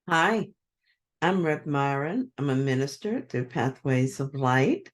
Hi, I'm Rev Myron. I'm a minister through Pathways of Light,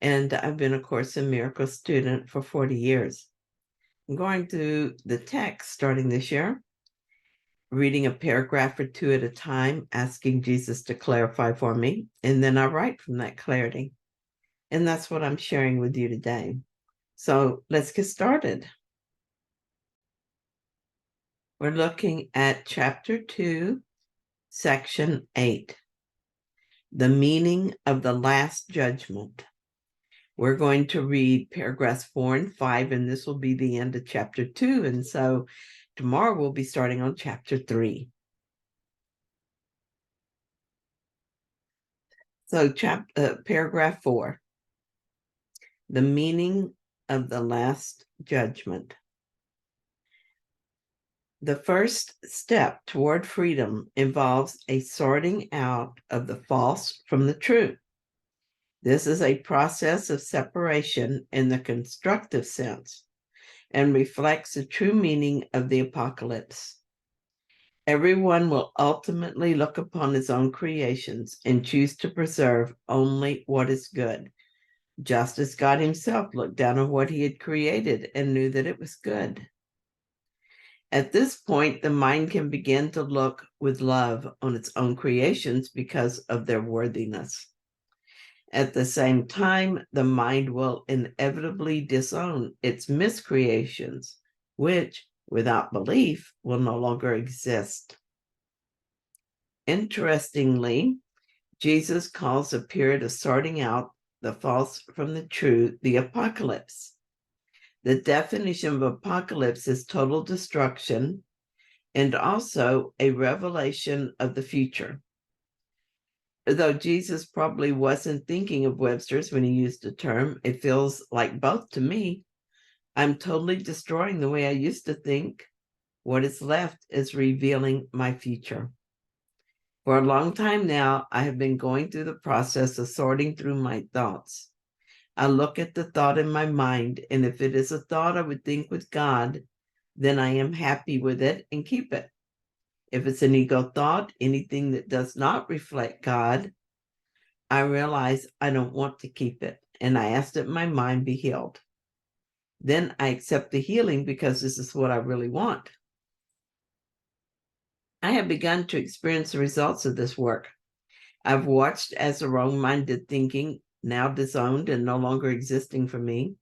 and I've been a Course in Miracles student for 40 years. I'm going through the text starting this year, reading a paragraph or two at a time, asking Jesus to clarify for me, and then I write from that clarity. And that's what I'm sharing with you today. So let's get started. We're looking at chapter 2, section 8, the meaning of the last judgment. We're going to read paragraphs 4 and 5, and this will be the end of chapter 2. And so tomorrow we'll be starting on chapter 3. So paragraph 4, the meaning of the last judgment. The first step toward freedom involves a sorting out of the false from the true. This is a process of separation in the constructive sense and reflects the true meaning of the apocalypse. Everyone will ultimately look upon his own creations and choose to preserve only what is good, just as God himself looked down on what he had created and knew that it was good. At this point, the mind can begin to look with love on its own creations because of their worthiness. At the same time, the mind will inevitably disown its miscreations, which, without belief, will no longer exist. Interestingly, Jesus calls a period of sorting out the false from the true the apocalypse. The definition of apocalypse is total destruction and also a revelation of the future. Though Jesus probably wasn't thinking of Webster's when he used the term, it feels like both to me. I'm totally destroying the way I used to think. What is left is revealing my future. For a long time now, I have been going through the process of sorting through my thoughts. I look at the thought in my mind, and if it is a thought I would think with God, then I am happy with it and keep it. If it's an ego thought, anything that does not reflect God, I realize I don't want to keep it, and I ask that my mind be healed. Then I accept the healing because this is what I really want. I have begun to experience the results of this work. I've watched as the wrong-minded thinking, now disowned and no longer existing for me,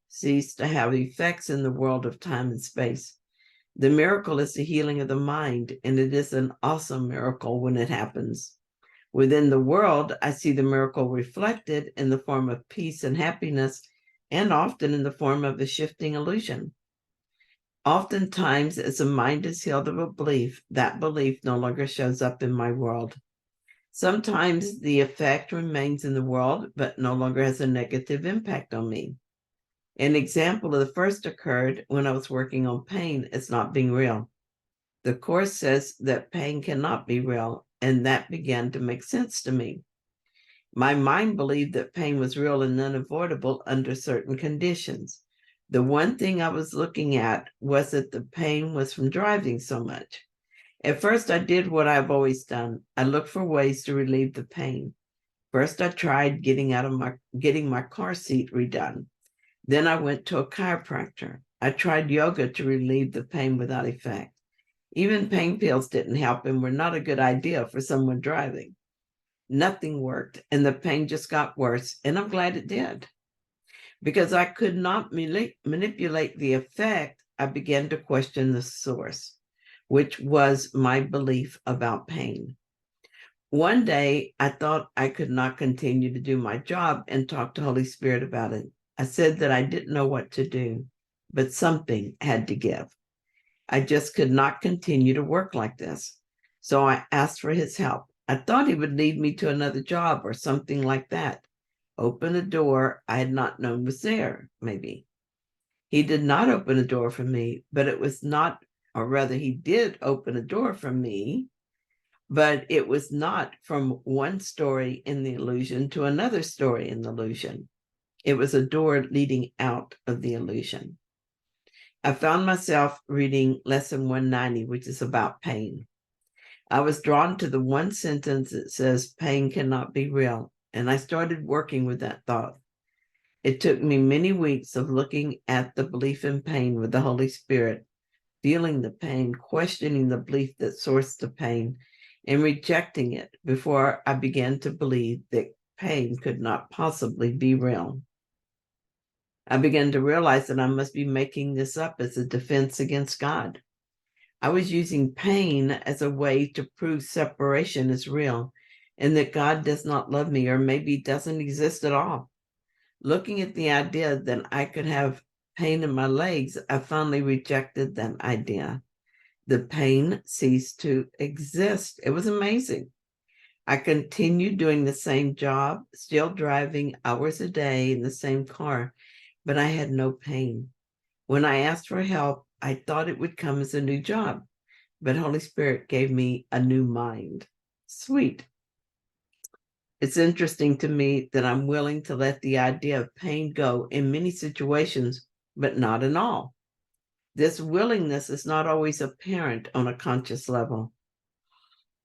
ceased to have effects in the world of time and space. The miracle is the healing of the mind, and it is an awesome miracle when it happens. Within the world, I see the miracle reflected in the form of peace and happiness, and often in the form of a shifting illusion. Oftentimes, as the mind is healed of a belief, that belief no longer shows up in my world. Sometimes the effect remains in the world, but no longer has a negative impact on me. An example of the first occurred when I was working on pain as not being real. The Course says that pain cannot be real, and that began to make sense to me. My mind believed that pain was real and unavoidable under certain conditions. The one thing I was looking at was that the pain was from driving so much. At first, I did what I've always done. I looked for ways to relieve the pain. First, I tried getting my car seat redone. Then I went to a chiropractor. I tried yoga to relieve the pain without effect. Even pain pills didn't help and were not a good idea for someone driving. Nothing worked, and the pain just got worse, and I'm glad it did. Because I could not manipulate the effect, I began to question the source, which was my belief about pain. One day, I thought I could not continue to do my job and talked to Holy Spirit about it. I said that I didn't know what to do, but something had to give. I just could not continue to work like this. So I asked for his help. I thought he would lead me to another job or something like that. Open a door I had not known was there, maybe. He did not open a door for me, but it was not, or rather, he did open a door for me, but it was not from one story in the illusion to another story in the illusion. It was a door leading out of the illusion. I found myself reading lesson 190, which is about pain. I was drawn to the one sentence that says pain cannot be real, and I started working with that thought. It took me many weeks of looking at the belief in pain with the Holy Spirit, feeling the pain, questioning the belief that sourced the pain, and rejecting it before I began to believe that pain could not possibly be real. I began to realize that I must be making this up as a defense against God. I was using pain as a way to prove separation is real and that God does not love me or maybe doesn't exist at all. Looking at the idea that I could have pain in my legs, I finally rejected that idea. The pain ceased to exist. It was amazing. I continued doing the same job, still driving hours a day in the same car, but I had no pain. When I asked for help, I thought it would come as a new job, but Holy Spirit gave me a new mind. Sweet. It's interesting to me that I'm willing to let the idea of pain go in many situations, but not in all. This willingness is not always apparent on a conscious level.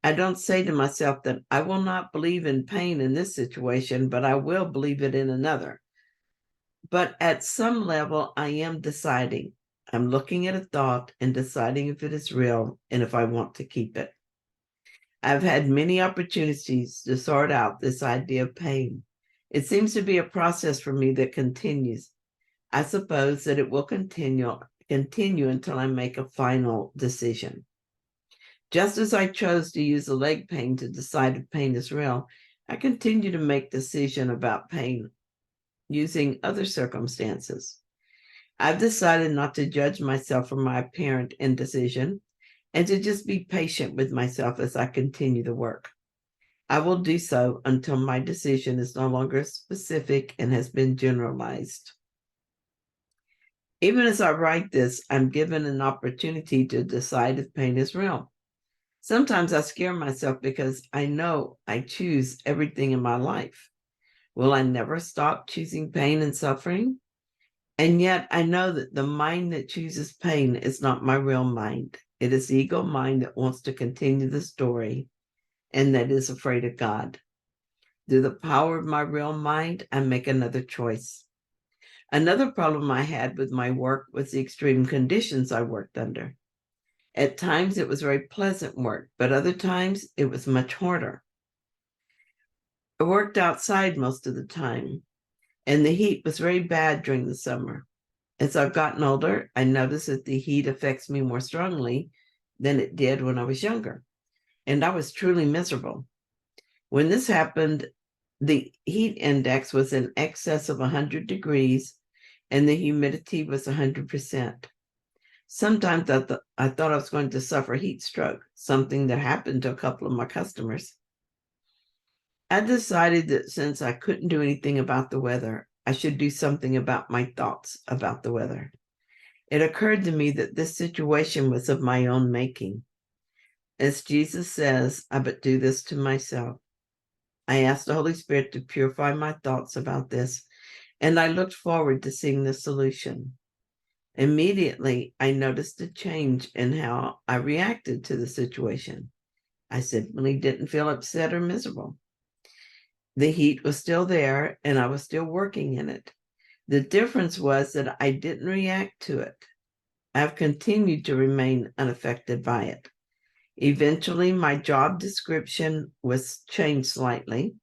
I don't say to myself that I will not believe in pain in this situation, but I will believe it in another. But at some level, I am deciding. I'm looking at a thought and deciding if it is real and if I want to keep it. I've had many opportunities to sort out this idea of pain. It seems to be a process for me that continues. I suppose that it will continue until I make a final decision. Just as I chose to use the leg pain to decide if pain is real, I continue to make decisions about pain using other circumstances. I've decided not to judge myself for my apparent indecision and to just be patient with myself as I continue the work. I will do so until my decision is no longer specific and has been generalized. Even as I write this, I'm given an opportunity to decide if pain is real. Sometimes I scare myself because I know I choose everything in my life. Will I never stop choosing pain and suffering? And yet I know that the mind that chooses pain is not my real mind. It is the ego mind that wants to continue the story and that is afraid of God. Through the power of my real mind, I make another choice. Another problem I had with my work was the extreme conditions I worked under. At times it was very pleasant work, but other times it was much harder. I worked outside most of the time, and the heat was very bad during the summer. As I've gotten older, I noticed that the heat affects me more strongly than it did when I was younger, and I was truly miserable. When this happened, the heat index was in excess of 100 degrees, and the humidity was 100%. Sometimes I thought I was going to suffer heat stroke, something that happened to a couple of my customers. I decided that since I couldn't do anything about the weather, I should do something about my thoughts about the weather. It occurred to me that this situation was of my own making. As Jesus says, I but do this to myself. I asked the Holy Spirit to purify my thoughts about this, and I looked forward to seeing the solution. Immediately, I noticed a change in how I reacted to the situation. I simply didn't feel upset or miserable. The heat was still there, and I was still working in it. The difference was that I didn't react to it. I've continued to remain unaffected by it. Eventually, my job description was changed slightly,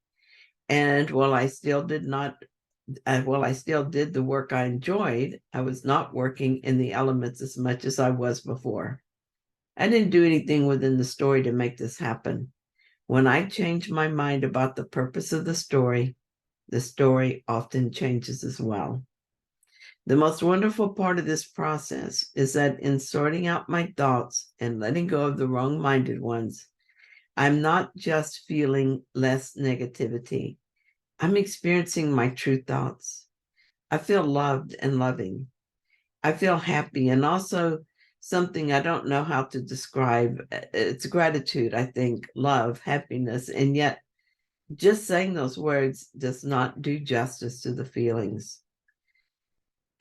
and while I still did the work I enjoyed, I was not working in the elements as much as I was before. I didn't do anything within the story to make this happen. When I change my mind about the purpose of the story often changes as well. The most wonderful part of this process is that in sorting out my thoughts and letting go of the wrong-minded ones, I'm not just feeling less negativity. I'm experiencing my true thoughts. I feel loved and loving. I feel happy, and also something I don't know how to describe. It's gratitude, I think, love, happiness, and yet just saying those words does not do justice to the feelings.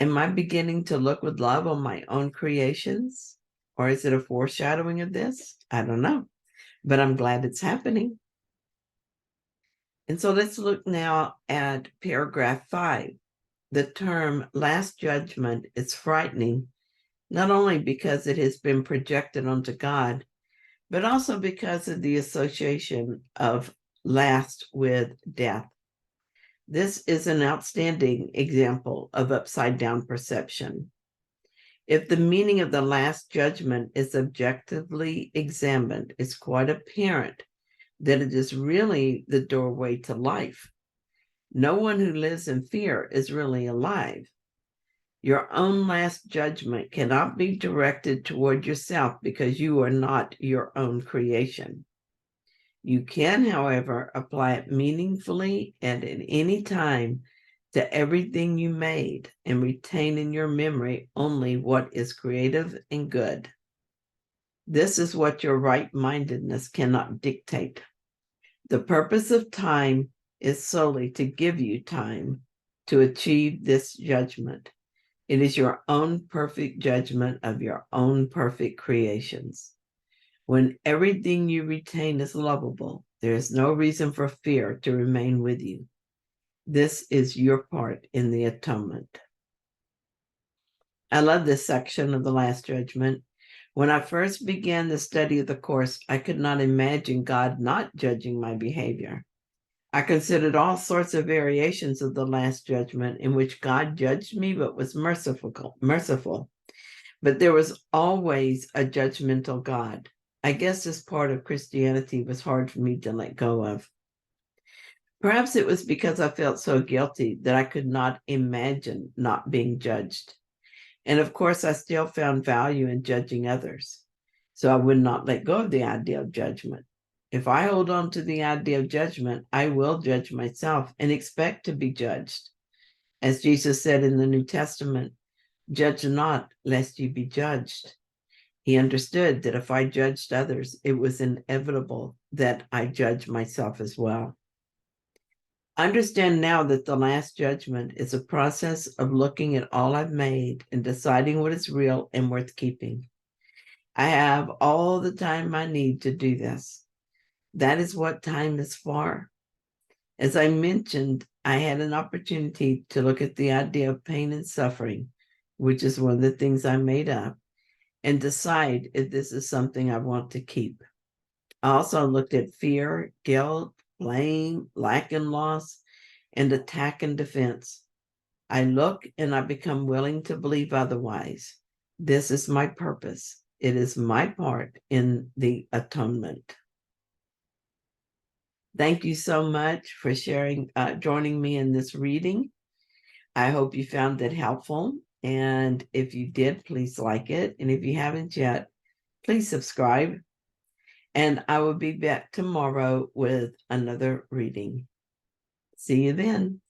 Am I beginning to look with love on my own creations? Or is it a foreshadowing of this? I don't know. but I'm glad it's happening. And so let's look now at paragraph 5. The term last judgment is frightening, not only because it has been projected onto God, but also because of the association of last with death. This is an outstanding example of upside down perception. If the meaning of the last judgment is objectively examined, it's quite apparent that it is really the doorway to life. No one who lives in fear is really alive. Your own last judgment cannot be directed toward yourself because you are not your own creation. You can, however, apply it meaningfully and at any time to everything you made and retain in your memory only what is creative and good. This is what your right-mindedness cannot dictate. The purpose of time is solely to give you time to achieve this judgment. It is your own perfect judgment of your own perfect creations. When everything you retain is lovable, there is no reason for fear to remain with you. This is your part in the atonement. I love this section of the Last Judgment. When I first began the study of the Course, I could not imagine God not judging my behavior. I considered all sorts of variations of the Last Judgment in which God judged me but was merciful. But there was always a judgmental God. I guess this part of Christianity was hard for me to let go of. Perhaps it was because I felt so guilty that I could not imagine not being judged. And of course, I still found value in judging others. So I would not let go of the idea of judgment. If I hold on to the idea of judgment, I will judge myself and expect to be judged. As Jesus said in the New Testament, judge not, lest you be judged. He understood that if I judged others, it was inevitable that I judge myself as well. Understand now that the Last Judgment is a process of looking at all I've made and deciding what is real and worth keeping. I have all the time I need to do this. That is what time is for. As I mentioned, I had an opportunity to look at the idea of pain and suffering, which is one of the things I made up, and decide if this is something I want to keep. I also looked at fear, guilt, blame, lack and loss, and attack and defense. I look and I become willing to believe otherwise. This is my purpose. It is my part in the atonement. Thank you so much for joining me in this reading. I hope you found it helpful. And if you did, please like it. And if you haven't yet, please subscribe. And I will be back tomorrow with another reading. See you then.